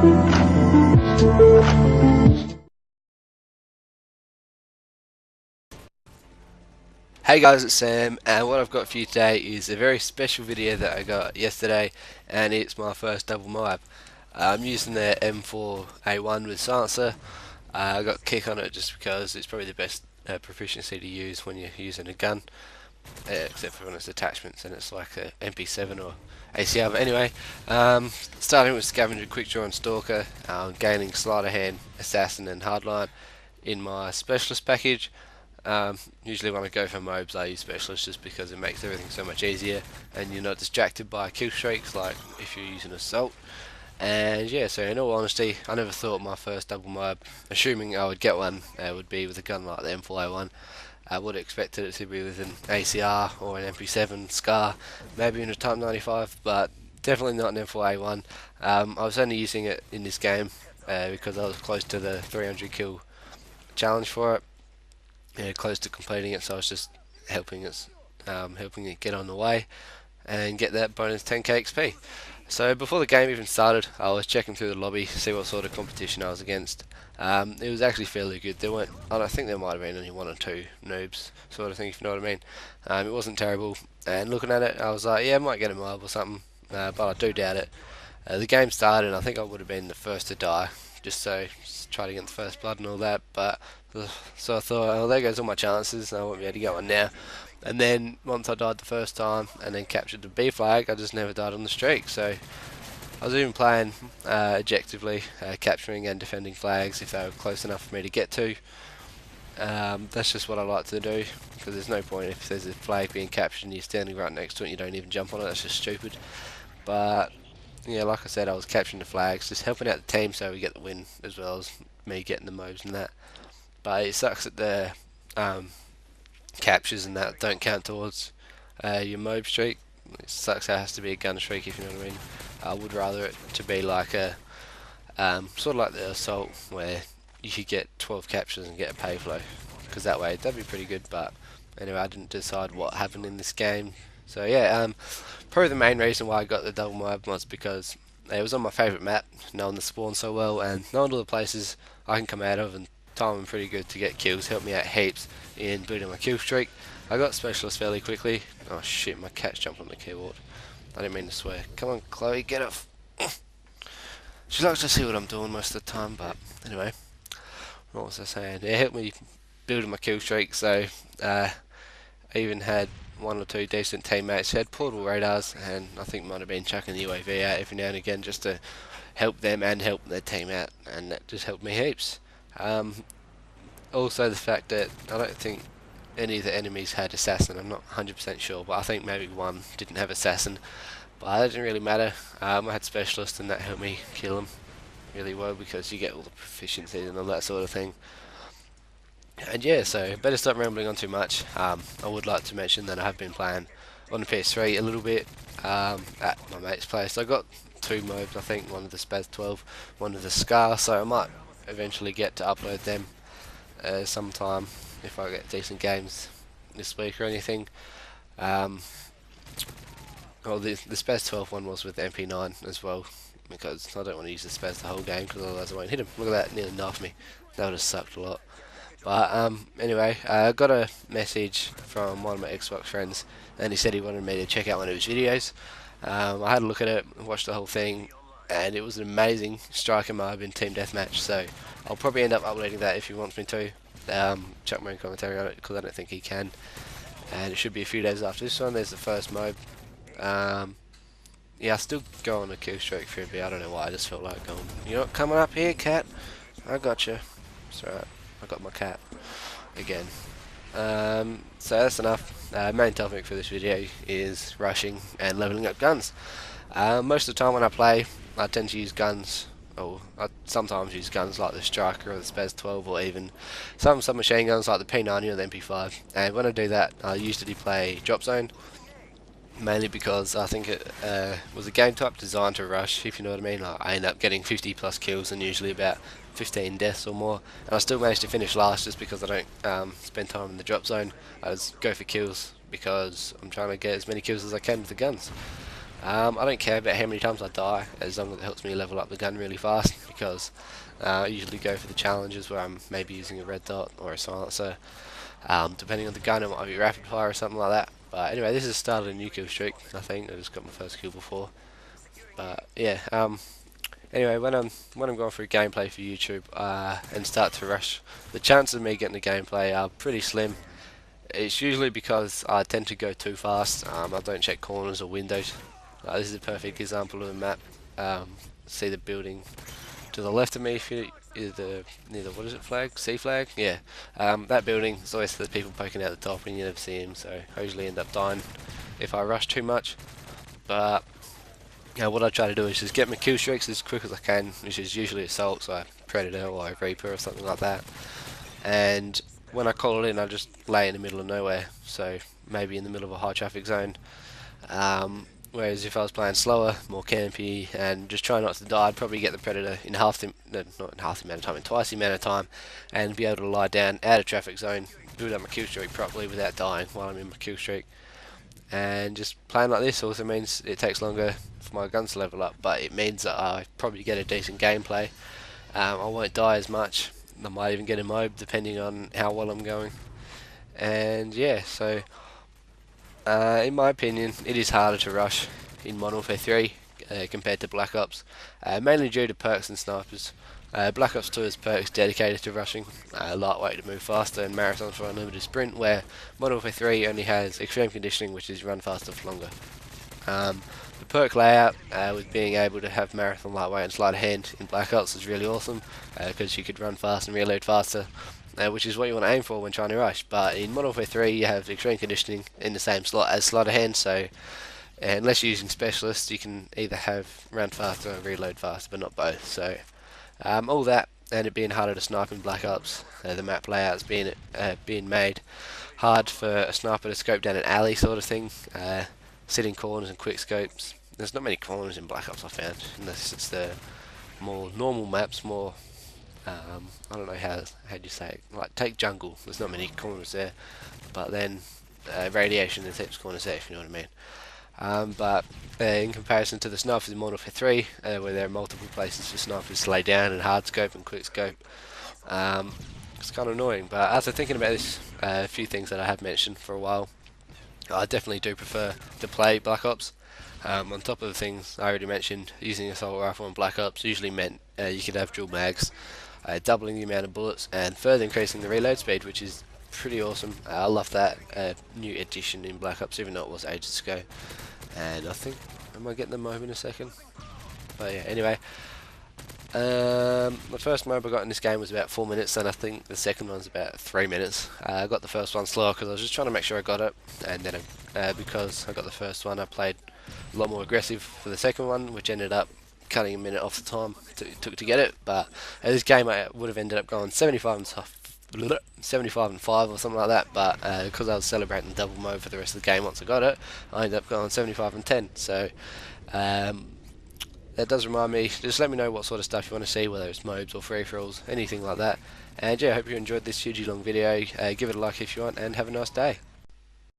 Hey guys, it's Sam, and what I've got for you today is a very special video that I got yesterday, and it's my first double MOAB. I'm using the M4A1 with silencer. I got a kick on it just because it's probably the best proficiency to use when you're using a gun, except for when it's attachments and it's like a MP7 or ACR. But anyway, starting with Scavenger, Quick Draw and Stalker, gaining Sleight of Hand, Assassin and Hardline in my Specialist package. Usually when I go for MOABs I use Specialist just because it makes everything so much easier and you're not distracted by kill streaks like if you're using Assault. And yeah, so in all honesty, I never thought my first double MOAB, assuming I would get one, would be with a gun like the M4A1. I would have expected it to be with an ACR or an MP7 SCAR, maybe in a Type 95, but definitely not an M4A1. I was only using it in this game because I was close to the 300 kill challenge for it. Close to completing it, so I was just helping it get on the way and get that bonus 10k XP. So before the game even started, I was checking through the lobby to see what sort of competition I was against. It was actually fairly good. I think there might have been only one or two noobs, sort of thing, if you know what I mean. It wasn't terrible, and looking at it, I was like, yeah, I might get a mob or something, but I do doubt it. The game started, and I think I would have been the first to die, just try to get the first blood and all that, but so I thought, oh, there goes all my chances, I won't be able to get one now. And then once I died the first time and then captured the B flag, I just never died on the streak. So I was even playing objectively, capturing and defending flags if they were close enough for me to get to. That's just what I like to do, because there's no point if there's a flag being captured and you're standing right next to it and you don't even jump on it. That's just stupid. But yeah, like I said, I was capturing the flags, just helping out the team so we get the win, as well as me getting the MOABs and that. But it sucks that the captures and that don't count towards your MOAB streak. It sucks that it has to be a gun streak, if you know what I mean. I would rather it to be like a sort of like the Assault, where you could get 12 captures and get a pay flow, because that way that'd be pretty good. But anyway, I didn't decide what happened in this game. So yeah, probably the main reason why I got the double MOAB was because it was on my favourite map, knowing the spawn so well and knowing all the places I can come out of and timing pretty good to get kills, helped me out heaps in building my kill streak. I got Specialist fairly quickly. Oh shit, my cat's jumped on the keyboard. I didn't mean to swear. Come on, Chloe, get off. She likes to see what I'm doing most of the time, but anyway. What was I saying? It helped me building my kill streak, so I even had one or two decent teammates who had portable radars, and I think might have been chucking the UAV out every now and again just to help them and help their team out, and that just helped me heaps. Also the fact that I don't think any of the enemies had Assassin. I'm not 100% sure, but I think maybe one didn't have Assassin, but that didn't really matter. I had Specialist and that helped me kill them really well, because you get all the proficiencies and all that sort of thing. And yeah, so better stop rambling on too much. I would like to mention that I have been playing on the PS3 a little bit at my mate's place. I got two MOABs, I think, one of the Spaz 12, one of the SCAR, so I might eventually get to upload them sometime if I get decent games this week or anything. Well, the Spaz 12 one was with the MP9 as well, because I don't want to use the Spaz the whole game, because otherwise I won't hit him. Look at that, nearly knifed me. That would have sucked a lot. But anyway, I got a message from one of my Xbox friends, and he said he wanted me to check out one of his videos. I had a look at it, watched the whole thing, and it was an amazing striker MOAB in Team Deathmatch, so I'll probably end up uploading that if he wants me to. Chuck my own commentary on it, because I don't think he can. And it should be a few days after this one. There's the first MOAB. Yeah, I still go on a kill streak for a bit. I don't know why, I just felt like going, you're not coming up here, cat. I got you. It's alright, I got my cat again. So that's enough. Main topic for this video is rushing and leveling up guns. Most of the time when I play, I tend to use guns, or I sometimes use guns like the Striker or the Spaz 12, or even some machine guns like the P90 or the MP5. And when I do that, I usually play Drop Zone, mainly because I think it was a game type designed to rush, if you know what I mean. Like, I end up getting 50 plus kills and usually about 15 deaths or more, and I still manage to finish last just because I don't spend time in the drop zone. I just go for kills because I'm trying to get as many kills as I can with the guns. I don't care about how many times I die, as long as it helps me level up the gun really fast, because I usually go for the challenges where I'm maybe using a red dot or a silencer. Depending on the gun, it might be rapid fire or something like that. But anyway, this is the start of a new kill streak, I think. I just got my first kill before. But yeah, anyway, when I'm going through gameplay for YouTube and start to rush, the chances of me getting the gameplay are pretty slim. It's usually because I tend to go too fast. I don't check corners or windows. This is a perfect example of a map. See the building to the left of me, if you near the what is it, flag? C flag? Yeah. That building, there's always the people poking out the top and you never see them, so I usually end up dying if I rush too much. But what I try to do is just get my kill streaks as quick as I can, which is usually assault, so a predator or a reaper or something like that. And when I call it in, I just lay in the middle of nowhere, so maybe in the middle of a high traffic zone. Whereas if I was playing slower, more campy, and just try not to die, I'd probably get the predator in half the, no, not in half the amount of time, in twice the amount of time, and be able to lie down out of traffic zone, build up my kill streak properly without dying while I'm in my kill streak. And just playing like this also means it takes longer for my guns to level up, but it means that I probably get a decent gameplay. I won't die as much. I might even get a MOAB depending on how well I'm going. And yeah, so in my opinion, it is harder to rush in Modern Warfare 3 compared to Black Ops, mainly due to perks and snipers. Black Ops 2 has perks dedicated to rushing, lightweight to move faster, and marathons for unlimited sprint, where Modern Warfare 3 only has extreme conditioning, which is run faster for longer. The perk layout with being able to have marathon, lightweight and sleight of hand in Black Ops is really awesome, because you could run fast and reload faster, which is what you want to aim for when trying to rush. But in Modern Warfare 3 you have extreme conditioning in the same slot as sleight of hand, so unless you're using specialists you can either have run faster or reload faster, but not both. So all that, and it being harder to snipe in Black Ops, the map layouts being made hard for a sniper to scope down an alley sort of thing, sitting corners and quick scopes. There's not many corners in Black Ops, I found, unless it's the more normal maps, more I don't know how do you say it, like take jungle, there's not many corners there, but then radiation and tips corners there, if you know what I mean. But in comparison to the snipers in Modern Warfare 3, where there are multiple places for snipers to lay down and hard scope and quick scope, it's kind of annoying. But after thinking about this, a few things that I have mentioned for a while, I definitely do prefer to play Black Ops. On top of the things I already mentioned, using an assault rifle in Black Ops usually meant you could have dual mags, doubling the amount of bullets and further increasing the reload speed, which is pretty awesome. I love that new addition in Black Ops, even though it was ages ago. And I think, am I getting the MOAB in a second? But yeah, anyway, the first MOAB I got in this game was about 4 minutes, and I think the second one's about 3 minutes. I got the first one slower because I was just trying to make sure I got it, and then because I got the first one, I played a lot more aggressive for the second one, which ended up cutting a minute off the time it took to get it. But this game I would have ended up going 75 and 5 or something like that, but because I was celebrating double MOAB for the rest of the game once I got it, I ended up going 75 and 10. So that does remind me, just let me know what sort of stuff you want to see, whether it's MOABs or free-for-alls, anything like that. And yeah, I hope you enjoyed this hugely long video. Give it a like if you want, and have a nice day.